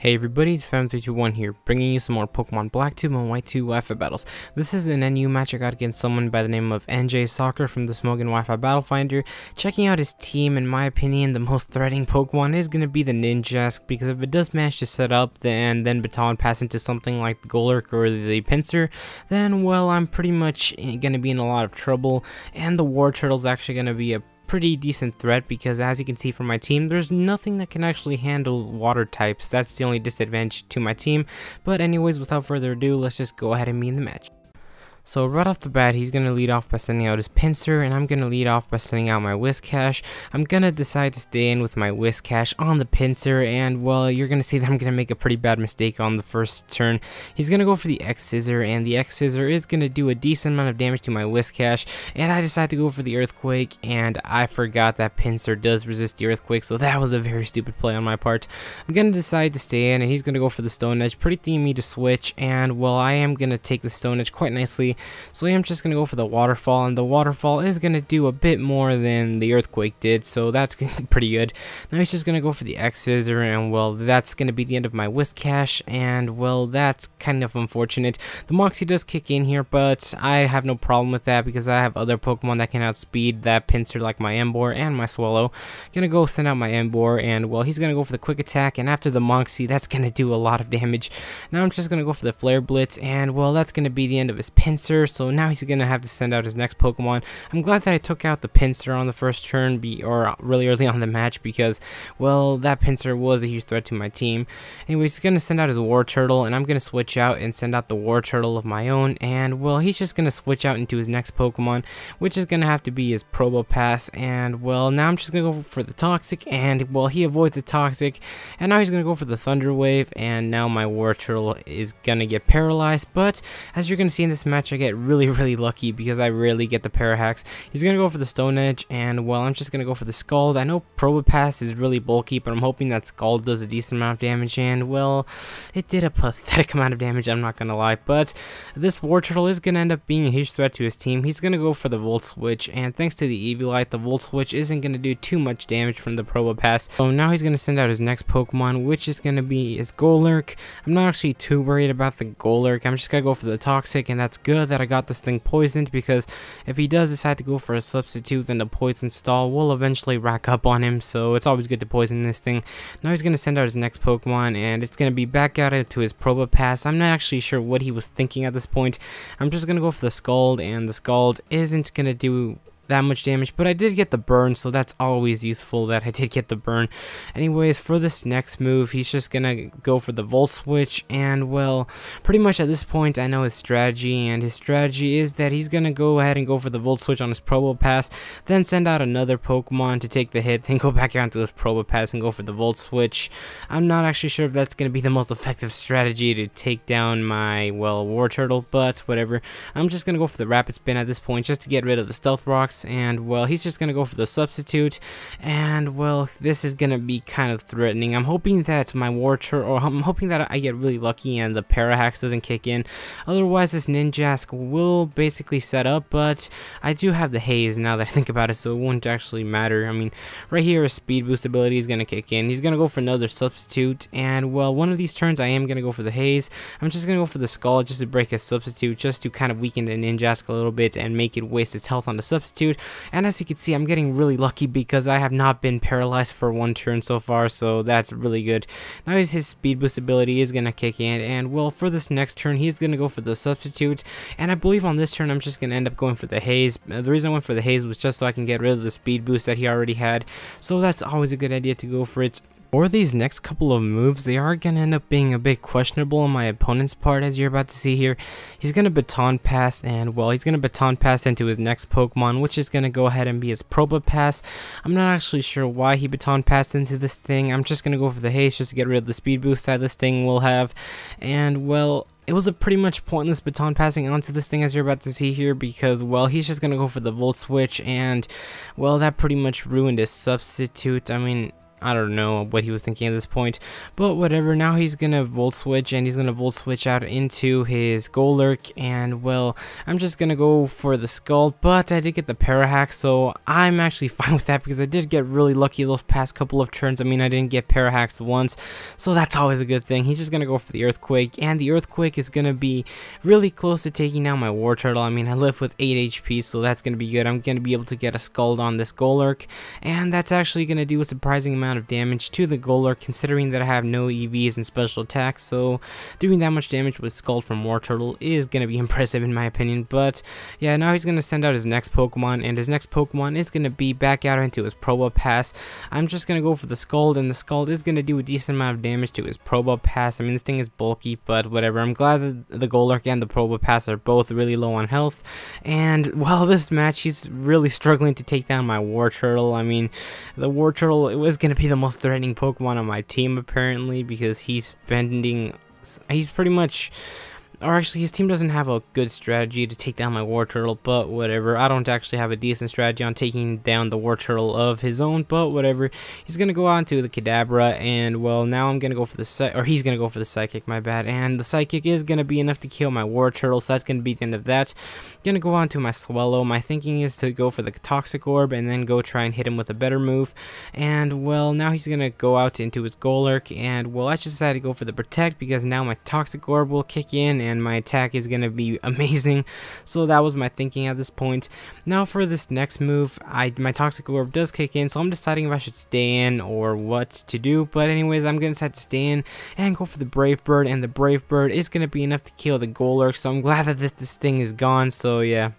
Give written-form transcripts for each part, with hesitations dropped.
Hey everybody, it's Fam321 here, bringing you some more Pokemon Black Tube and White Tube Wi-Fi battles. This is an NU match I got against someone by the name of NjSoccer from the Smogon Wi-Fi Battle Finder. Checking out his team, in my opinion, the most threatening Pokemon is going to be the NjSoccer, because if it does manage to set up and then baton pass into something like the Golurk or the Pinsir, then, well, I'm pretty much going to be in a lot of trouble, and the Wartortle is actually going to be a pretty decent threat, because as you can see from my team, there's nothing that can actually handle water types. That's the only disadvantage to my team. But anyways, without further ado, let's just go ahead and be in the match. So right off the bat, he's going to lead off by sending out his Pinsir, and I'm going to lead off by sending out my Whiscash. I'm going to decide to stay in with my Whiscash on the Pinsir, and well, you're going to see that I'm going to make a pretty bad mistake on the first turn. He's going to go for the X-Scissor, and the X-Scissor is going to do a decent amount of damage to my Whiscash, and I decide to go for the Earthquake, and I forgot that Pinsir does resist the Earthquake, so that was a very stupid play on my part. I'm going to decide to stay in, and he's going to go for the Stone Edge, predicting me to switch, and well, I am going to take the Stone Edge quite nicely. So I'm just going to go for the Waterfall, and the Waterfall is going to do a bit more than the Earthquake did, so that's pretty good. Now he's just going to go for the X-Scissor, and well, that's going to be the end of my Whiscash, and well, that's kind of unfortunate. The Moxie does kick in here, but I have no problem with that, because I have other Pokemon that can outspeed that Pinsir, like my Emboar and my Swallow. Gonna go send out my Emboar, and well, he's going to go for the Quick Attack, and after the Moxie, that's going to do a lot of damage. Now I'm just going to go for the Flare Blitz, and well, that's going to be the end of his Pinsir. So now he's going to have to send out his next Pokemon. I'm glad that I took out the Pinsir on the first turn, or really early on the match, because, well, that Pinsir was a huge threat to my team. Anyways, he's going to send out his Wartortle, and I'm going to switch out and send out the Wartortle of my own, and, well, he's just going to switch out into his next Pokemon, which is going to have to be his Probopass, and, well, now I'm just going to go for the Toxic, and, well, he avoids the Toxic, and now he's going to go for the Thunder Wave, and now my Wartortle is going to get paralyzed, but as you're going to see in this match, I get really lucky, because I rarely get the Parahacks. He's gonna go for the Stone Edge, and well, I'm just gonna go for the Scald. I know Probopass is really bulky, but I'm hoping that Scald does a decent amount of damage, and well, it did a pathetic amount of damage, I'm not gonna lie. But this Wartortle is gonna end up being a huge threat to his team. He's gonna go for the Volt Switch, and thanks to the Eviolite, the Volt Switch isn't gonna do too much damage from the Probopass. So now he's gonna send out his next Pokemon, which is gonna be his Golurk. I'm not actually too worried about the Golurk. I'm just gonna go for the Toxic, and that's good that I got this thing poisoned, because if he does decide to go for a substitute, then the poison stall will eventually rack up on him, so it's always good to poison this thing. Now he's going to send out his next Pokemon, and it's going to be back out to his Probopass. I'm not actually sure what he was thinking at this point. I'm just going to go for the Scald, and the Scald isn't going to do that much damage, but I did get the burn, so that's always useful that I did get the burn. Anyways, for this next move, he's just gonna go for the Volt Switch, and well, pretty much at this point I know his strategy, and his strategy is that he's gonna go ahead and go for the Volt Switch on his Probopass, then send out another Pokemon to take the hit, then go back out to his Probopass and go for the Volt Switch. I'm not actually sure if that's gonna be the most effective strategy to take down my, well, Wartortle, but whatever. I'm just gonna go for the Rapid Spin at this point, just to get rid of the Stealth Rocks, and well, he's just gonna go for the substitute, and well, this is gonna be kind of threatening. I'm hoping that my Wartortle, or I'm hoping that I get really lucky and the Parahacks doesn't kick in. Otherwise, this NjSoccer will basically set up, but I do have the Haze now that I think about it, so it won't actually matter. I mean, right here, his Speed Boost ability is gonna kick in. He's gonna go for another substitute, and well, one of these turns I am gonna go for the Haze. I'm just gonna go for the Skull just to break his substitute, just to kind of weaken the NjSoccer a little bit and make it waste its health on the substitute. And as you can see, I'm getting really lucky, because I have not been paralyzed for one turn so far, so that's really good. Now his Speed Boost ability is going to kick in, and well, for this next turn, he's going to go for the substitute, and I believe on this turn, I'm just going to end up going for the Haze. The reason I went for the Haze was just so I can get rid of the Speed Boost that he already had, so that's always a good idea to go for it. For these next couple of moves, they are going to end up being a bit questionable on my opponent's part, as you're about to see here. He's going to Baton Pass, and well, he's going to Baton Pass into his next Pokemon, which is going to go ahead and be his Probopass. I'm not actually sure why he Baton Passed into this thing. I'm just going to go for the Haze just to get rid of the Speed Boost that this thing will have, and well, it was a pretty much pointless baton passing onto this thing, as you're about to see here, because, well, he's just going to go for the Volt Switch, and, well, that pretty much ruined his substitute. I mean, I don't know what he was thinking at this point, but whatever. Now he's gonna Volt Switch, and he's gonna Volt Switch out into his Golurk, and well, I'm just gonna go for the Scald, but I did get the Parahack, so I'm actually fine with that because I did get really lucky those past couple of turns. I mean, I didn't get Parahacks once, so that's always a good thing. He's just gonna go for the Earthquake, and the Earthquake is gonna be really close to taking down my Wartortle. I mean, I live with 8 HP, so that's gonna be good. I'm gonna be able to get a Scald on this Golurk, and that's actually gonna do a surprising amount of damage to the Golurk, considering that I have no EVs and special attacks, so doing that much damage with Scald from Wartortle is going to be impressive in my opinion. But yeah, now he's going to send out his next Pokemon, and his next Pokemon is going to be back out into his Probopass. I'm just going to go for the Scald, and the Scald is going to do a decent amount of damage to his Probopass. I mean, this thing is bulky, but whatever. I'm glad that the Golurk and the Probopass are both really low on health, and well, this match he's really struggling to take down my Wartortle. I mean, the Wartortle, it was going to be the most threatening Pokemon on my team apparently, because he's pretty much, or actually his team doesn't have a good strategy to take down my Wartortle, but whatever. I don't actually have a decent strategy on taking down the Wartortle of his own, but whatever. He's gonna go on to the Kadabra, and well, now I'm gonna go for the he's gonna go for the Psychic, my bad, and the Psychic is gonna be enough to kill my Wartortle, so that's gonna be the end of that. Gonna go on to my Swallow. My thinking is to go for the Toxic Orb and then go try and hit him with a better move, and well, now he's gonna go out into his Golurk, and well, I just decided to go for the Protect because now my Toxic Orb will kick in and my attack is gonna be amazing. So that was my thinking at this point. Now for this next move, my Toxic Orb does kick in, so I'm deciding if I should stay in or what to do, but anyways, I'm gonna decide to stay in and go for the Brave Bird, and the Brave Bird is gonna be enough to kill the Golurk, so I'm glad that this thing is gone. So yeah,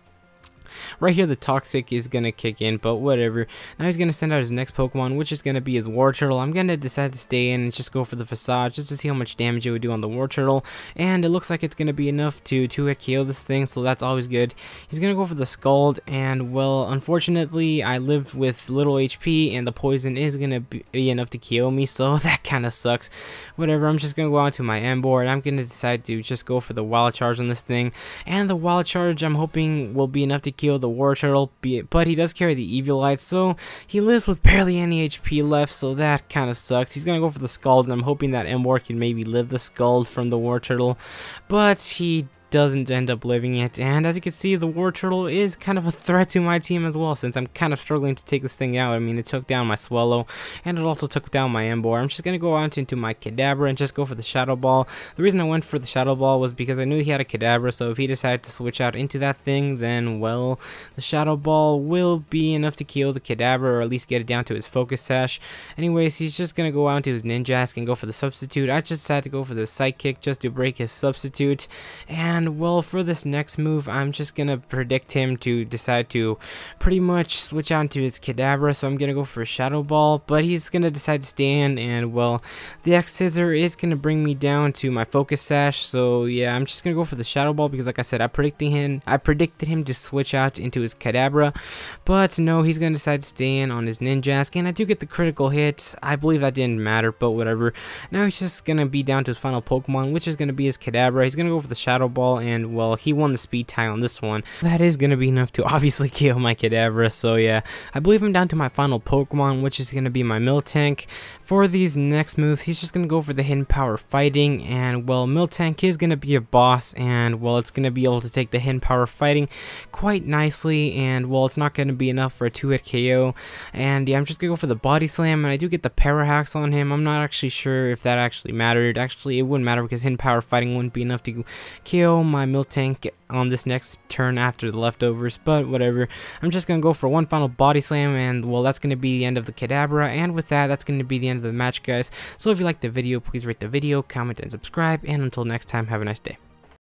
right here the Toxic is gonna kick in, but whatever. Now he's gonna send out his next Pokemon, which is gonna be his Wartortle. I'm gonna decide to stay in and just go for the Facade just to see how much damage it would do on the Wartortle, and it looks like it's gonna be enough to 2-hit KO this thing, so that's always good. He's gonna go for the Scald, and well, unfortunately I live with little HP and the poison is gonna be enough to KO me, so that kinda sucks. Whatever, I'm just gonna go on to my Emboar, and I'm gonna decide to just go for the Wild Charge on this thing, and the Wild Charge I'm hoping will be enough to kill the Wartortle, but he does carry the Eviolite, so he lives with barely any HP left, so that kind of sucks. He's gonna go for the Scald, and I'm hoping that Emboar can maybe live the Scald from the Wartortle, but he doesn't end up living it, and as you can see, the Wartortle is kind of a threat to my team as well, since I'm kind of struggling to take this thing out. I mean, it took down my Swallow, and it also took down my Emboar. I'm just going to go out into my Kadabra and just go for the Shadow Ball. The reason I went for the Shadow Ball was because I knew he had a Kadabra, so if he decided to switch out into that thing, then, well, the Shadow Ball will be enough to kill the Kadabra, or at least get it down to his Focus Sash. Anyways, he's just going to go out into his Ninjask and go for the Substitute. I just decided to go for the Psychic just to break his Substitute, and well, for this next move, I'm just gonna predict him to decide to pretty much switch out into his Kadabra, so I'm gonna go for a Shadow Ball, but he's gonna decide to stay in, and well, the X-Scissor is gonna bring me down to my Focus Sash, so yeah, I'm just gonna go for the Shadow Ball because, like I said, I predicted him to switch out into his Kadabra, but no, he's gonna decide to stay in on his Ninjask, and I do get the critical hit. I believe that didn't matter, but whatever. Now he's just gonna be down to his final Pokemon, which is gonna be his Kadabra. He's gonna go for the Shadow Ball, and well, he won the speed tie on this one. That is gonna be enough to obviously kill my Kadabra, so yeah, I believe I'm down to my final Pokemon, which is gonna be my Miltank. For these next moves, he's just gonna go for the Hidden Power Fighting, and well, Miltank is gonna be a boss, and well, it's gonna be able to take the Hidden Power Fighting quite nicely, and well, it's not gonna be enough for a 2-hit KO, and yeah, I'm just gonna go for the Body Slam, and I do get the Parahacks on him. I'm not actually sure if that actually mattered. Actually, it wouldn't matter because Hidden Power Fighting wouldn't be enough to KO my Miltank on this next turn after the leftovers, but whatever. I'm just gonna go for one final Body Slam, and well, that's gonna be the end of the Kadabra, and with that, that's gonna be the end of the match, guys. So if you liked the video, please rate the video, comment, and subscribe, and until next time, have a nice day.